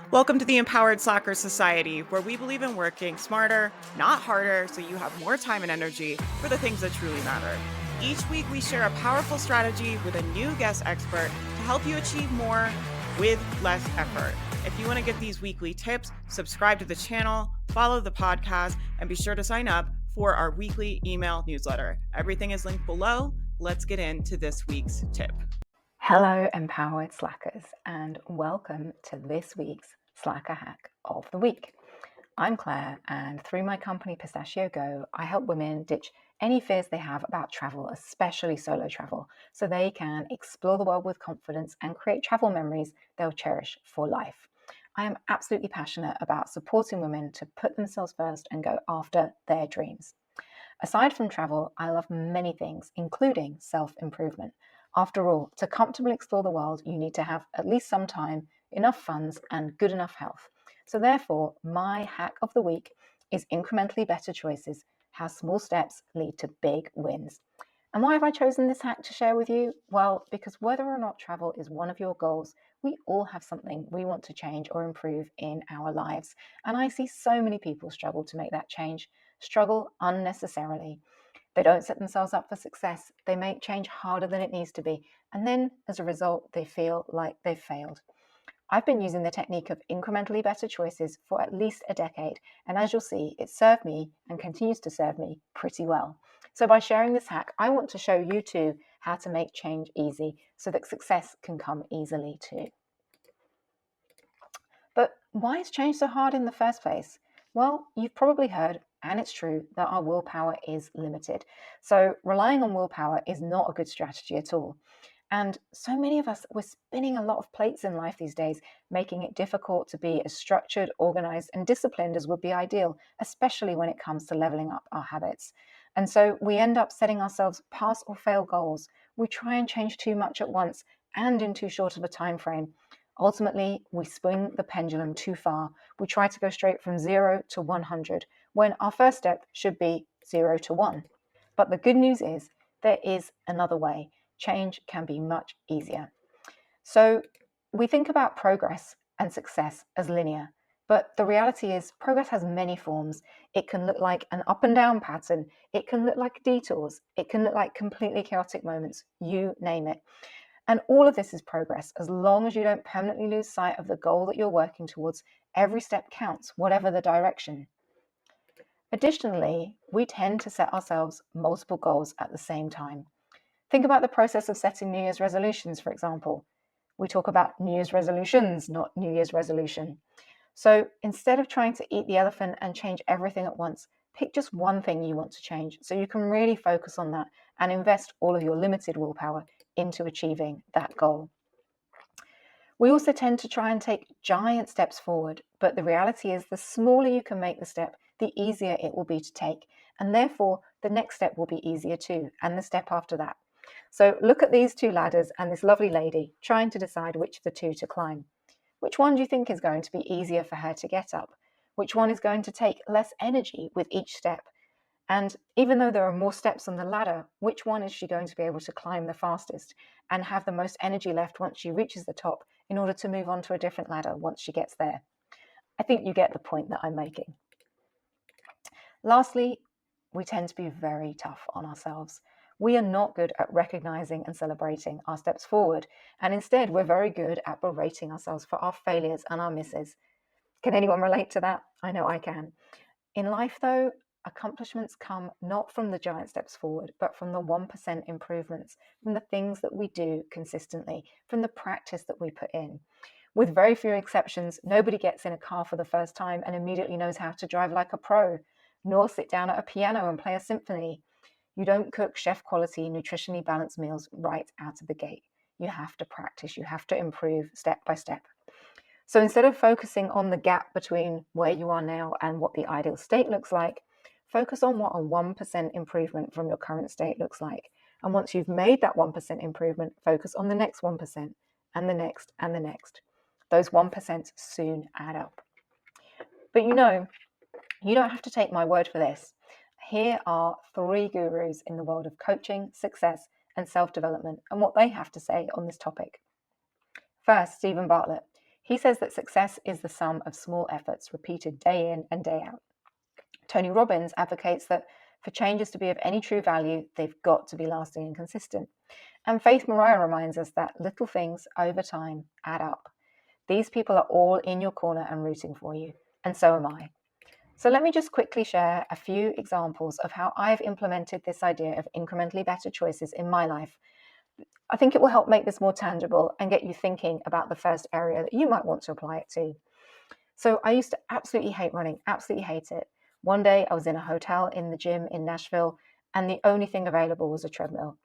Welcome to the Empowered Slacker Society, where we believe in working smarter, not harder, so you have more time and energy for the things that truly matter. Each week, we share a powerful strategy with a new guest expert to help you achieve more with less effort. If you want to get these weekly tips, subscribe to the channel, follow the podcast, and be sure to sign up for our weekly email newsletter. Everything is linked below. Let's get into this week's tip. Hello, empowered slackers, and welcome to this week's Slacker Hack of the Week. I'm Claire, and through my company Pistachio Go, I help women ditch any fears they have about travel, especially solo travel, so they can explore the world with confidence and create travel memories they'll cherish for life. I am absolutely passionate about supporting women to put themselves first and go after their dreams. Aside from travel, I love many things, including self-improvement. After all, to comfortably explore the world, you need to have at least some time, enough funds, and good enough health. So therefore, my hack of the week is incrementally better choices, how small steps lead to big wins. And why have I chosen this hack to share with you? Well, because whether or not travel is one of your goals, we all have something we want to change or improve in our lives. And I see so many people struggle to make that change, struggle unnecessarily. They don't set themselves up for success. They make change harder than it needs to be. And then, as a result, they feel like they've failed. I've been using the technique of incrementally better choices for at least a decade. And as you'll see, it served me and continues to serve me pretty well. So by sharing this hack, I want to show you too how to make change easy so that success can come easily too. But why is change so hard in the first place? Well, you've probably heard, and it's true, that our willpower is limited. So relying on willpower is not a good strategy at all. And so many of us, we're spinning a lot of plates in life these days, making it difficult to be as structured, organized, and disciplined as would be ideal, especially when it comes to leveling up our habits. And so we end up setting ourselves pass or fail goals. We try and change too much at once and in too short of a time frame. Ultimately, we swing the pendulum too far. We try to go straight from 0 to 100, when our first step should be 0 to 1. But the good news is there is another way. Change can be much easier. So we think about progress and success as linear, but the reality is progress has many forms. It can look like an up and down pattern. It can look like detours. It can look like completely chaotic moments. You name it. And all of this is progress. As long as you don't permanently lose sight of the goal that you're working towards, every step counts, whatever the direction. Additionally, we tend to set ourselves multiple goals at the same time. Think about the process of setting New Year's resolutions, for example. We talk about New Year's resolutions, not New Year's resolution. So instead of trying to eat the elephant and change everything at once, pick just one thing you want to change so you can really focus on that and invest all of your limited willpower into achieving that goal. We also tend to try and take giant steps forward, but the reality is the smaller you can make the step, the easier it will be to take, and therefore the next step will be easier too, and the step after that. So look at these two ladders and this lovely lady trying to decide which of the two to climb. Which one do you think is going to be easier for her to get up? Which one is going to take less energy with each step? And even though there are more steps on the ladder, which one is she going to be able to climb the fastest and have the most energy left once she reaches the top in order to move on to a different ladder once she gets there? I think you get the point that I'm making. Lastly, we tend to be very tough on ourselves. We are not good at recognizing and celebrating our steps forward, and instead we're very good at berating ourselves for our failures and our misses. Can anyone relate to that? I know I can. In life, though, accomplishments come not from the giant steps forward, but from the 1% improvements, from the things that we do consistently, from the practice that we put in. With very few exceptions, nobody gets in a car for the first time and immediately knows how to drive like a pro, nor sit down at a piano and play a symphony. You don't cook chef quality, nutritionally balanced meals right out of the gate. You have to practice, you have to improve step by step. So instead of focusing on the gap between where you are now and what the ideal state looks like, focus on what a 1% improvement from your current state looks like. And once you've made that 1% improvement, focus on the next 1% and the next and the next. Those 1% soon add up. But you don't have to take my word for this. Here are 3 gurus in the world of coaching, success, and self-development, and what they have to say on this topic. First, Stephen Bartlett. He says that success is the sum of small efforts repeated day in and day out. Tony Robbins advocates that for changes to be of any true value, they've got to be lasting and consistent. And Faith Mariah reminds us that little things over time add up. These people are all in your corner and rooting for you, and so am I. So let me just quickly share a few examples of how I've implemented this idea of incrementally better choices in my life. I think it will help make this more tangible and get you thinking about the first area that you might want to apply it to. So I used to absolutely hate running, absolutely hate it. One day I was in a hotel in the gym in Nashville, and the only thing available was a treadmill.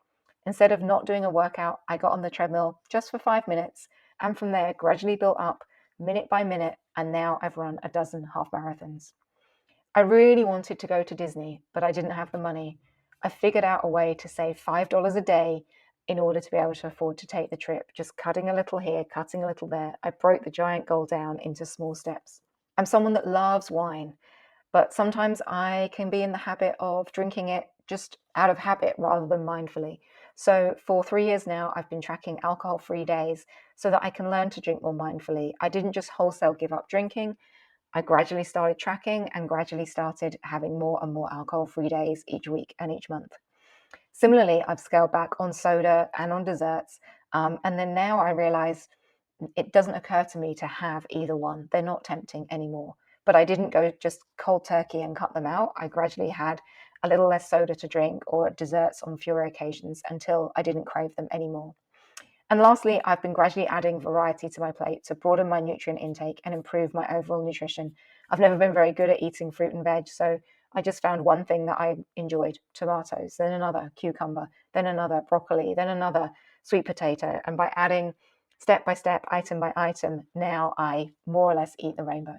Instead of not doing a workout, I got on the treadmill just for 5 minutes, and from there gradually built up minute by minute, and now I've run a dozen half marathons. I really wanted to go to Disney, but I didn't have the money. I figured out a way to save $5 a day in order to be able to afford to take the trip, just cutting a little here, cutting a little there. I broke the giant goal down into small steps. I'm someone that loves wine, but sometimes I can be in the habit of drinking it just out of habit rather than mindfully. So for 3 years now, I've been tracking alcohol-free days so that I can learn to drink more mindfully. I didn't just wholesale give up drinking. I gradually started tracking and gradually started having more and more alcohol-free days each week and each month. Similarly, I've scaled back on soda and on desserts. And then now I realize it doesn't occur to me to have either one. They're not tempting anymore. But I didn't go just cold turkey and cut them out. I gradually had a little less soda to drink or desserts on fewer occasions until I didn't crave them anymore. And lastly, I've been gradually adding variety to my plate to broaden my nutrient intake and improve my overall nutrition. I've never been very good at eating fruit and veg, so I just found one thing that I enjoyed, tomatoes, then another, cucumber, then another, broccoli, then another, sweet potato. And by adding step by step, item by item, now I more or less eat the rainbow.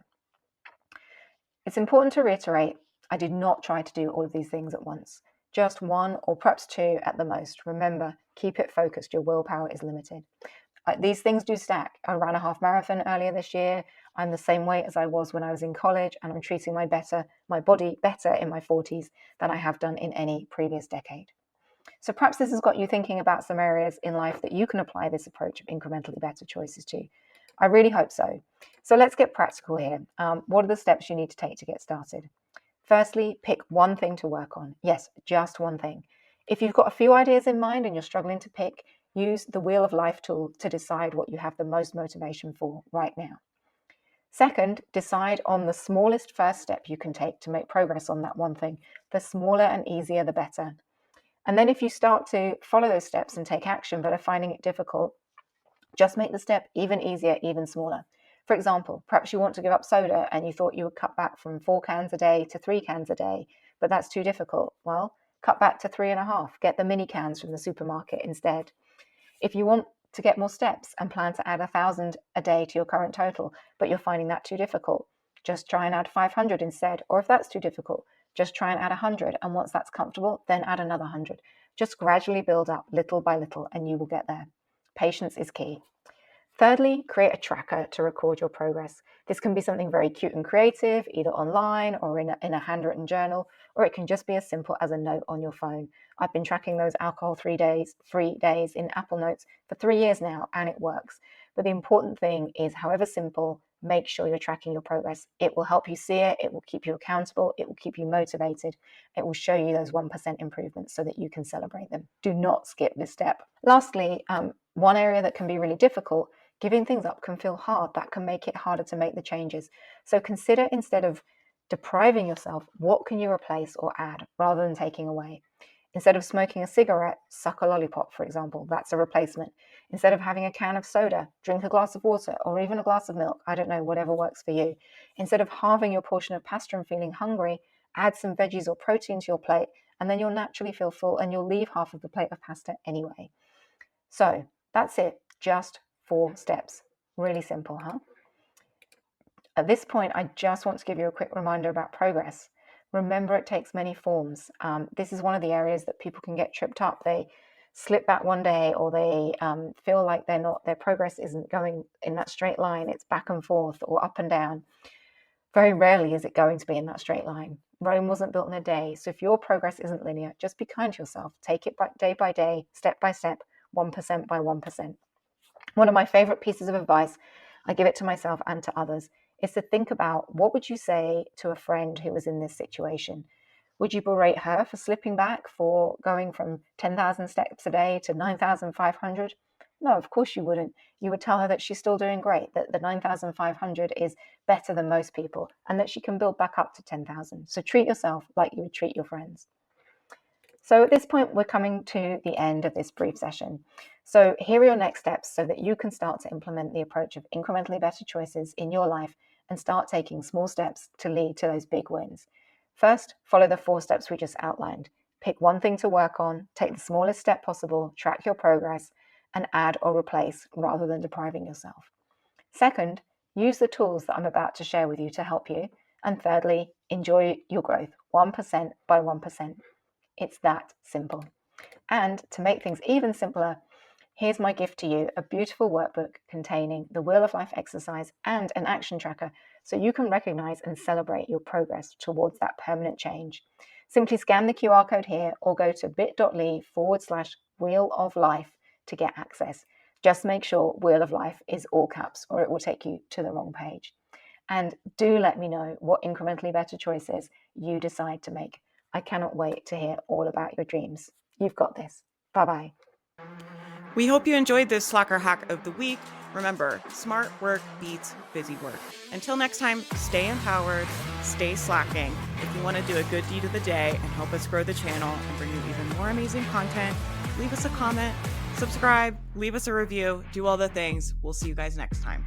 It's important to reiterate, I did not try to do all of these things at once. Just one or perhaps two at the most. Remember, keep it focused. Your willpower is limited. These things do stack. I ran a half marathon earlier this year. I'm the same weight as I was when I was in college, and I'm treating my body better in my 40s than I have done in any previous decade. So perhaps this has got you thinking about some areas in life that you can apply this approach of incrementally better choices to. I really hope so. So let's get practical here. What are the steps you need to take to get started? Firstly, pick one thing to work on. Yes, just one thing. If you've got a few ideas in mind and you're struggling to pick, use the Wheel of Life tool to decide what you have the most motivation for right now. Second, decide on the smallest first step you can take to make progress on that one thing. The smaller and easier, the better. And then if you start to follow those steps and take action but are finding it difficult, just make the step even easier, even smaller. For example, perhaps you want to give up soda and you thought you would cut back from 4 cans a day to 3 cans a day, but that's too difficult. Well, cut back to 3.5. Get the mini cans from the supermarket instead. If you want to get more steps and plan to add 1,000 a day to your current total, but you're finding that too difficult, just try and add 500 instead. Or if that's too difficult, just try and add 100. And once that's comfortable, then add another 100. Just gradually build up little by little and you will get there. Patience is key. Thirdly, create a tracker to record your progress. This can be something very cute and creative, either online or in a handwritten journal, or it can just be as simple as a note on your phone. I've been tracking those alcohol-free days in Apple Notes for 3 years now, and it works. But the important thing is, however simple, make sure you're tracking your progress. It will help you see it, it will keep you accountable, it will keep you motivated, it will show you those 1% improvements so that you can celebrate them. Do not skip this step. Lastly, one area that can be really difficult, giving things up can feel hard. That can make it harder to make the changes. So consider, instead of depriving yourself, what can you replace or add rather than taking away? Instead of smoking a cigarette, suck a lollipop, for example. That's a replacement. Instead of having a can of soda, drink a glass of water or even a glass of milk. I don't know, whatever works for you. Instead of halving your portion of pasta and feeling hungry, add some veggies or protein to your plate, and then you'll naturally feel full and you'll leave half of the plate of pasta anyway. So that's it. Just 4 steps. Really simple, huh? At this point, I just want to give you a quick reminder about progress. Remember, it takes many forms. This is one of the areas that people can get tripped up. They slip back one day, or they feel like their progress isn't going in that straight line. It's back and forth or up and down. Very rarely is it going to be in that straight line. Rome wasn't built in a day. So if your progress isn't linear, just be kind to yourself. Take it by day, step by step, 1% by 1%. One of my favorite pieces of advice I give it to myself and to others, is to think about what would you say to a friend who was in this situation? Would you berate her for slipping back, for going from 10,000 steps a day to 9,500? No, of course you wouldn't. You would tell her that she's still doing great, that the 9,500 is better than most people, and that she can build back up to 10,000. So treat yourself like you would treat your friends. So at this point, we're coming to the end of this brief session. So here are your next steps so that you can start to implement the approach of incrementally better choices in your life and start taking small steps to lead to those big wins. First, follow the 4 steps we just outlined. Pick one thing to work on, take the smallest step possible, track your progress, and add or replace rather than depriving yourself. Second, use the tools that I'm about to share with you to help you. And thirdly, enjoy your growth 1% by 1%. It's that simple. And to make things even simpler, here's my gift to you, a beautiful workbook containing the Wheel of Life exercise and an action tracker so you can recognize and celebrate your progress towards that permanent change. Simply scan the QR code here or go to bit.ly/Wheel of Life to get access. Just make sure Wheel of Life is all caps or it will take you to the wrong page. And do let me know what incrementally better choices you decide to make. I cannot wait to hear all about your dreams. You've got this. Bye-bye. We hope you enjoyed this Slacker hack of the week. Remember, smart work beats busy work. Until next time, stay empowered, stay slacking. If you want to do a good deed of the day and help us grow the channel and bring you even more amazing content, leave us a comment, subscribe, leave us a review, do all the things. We'll see you guys next time.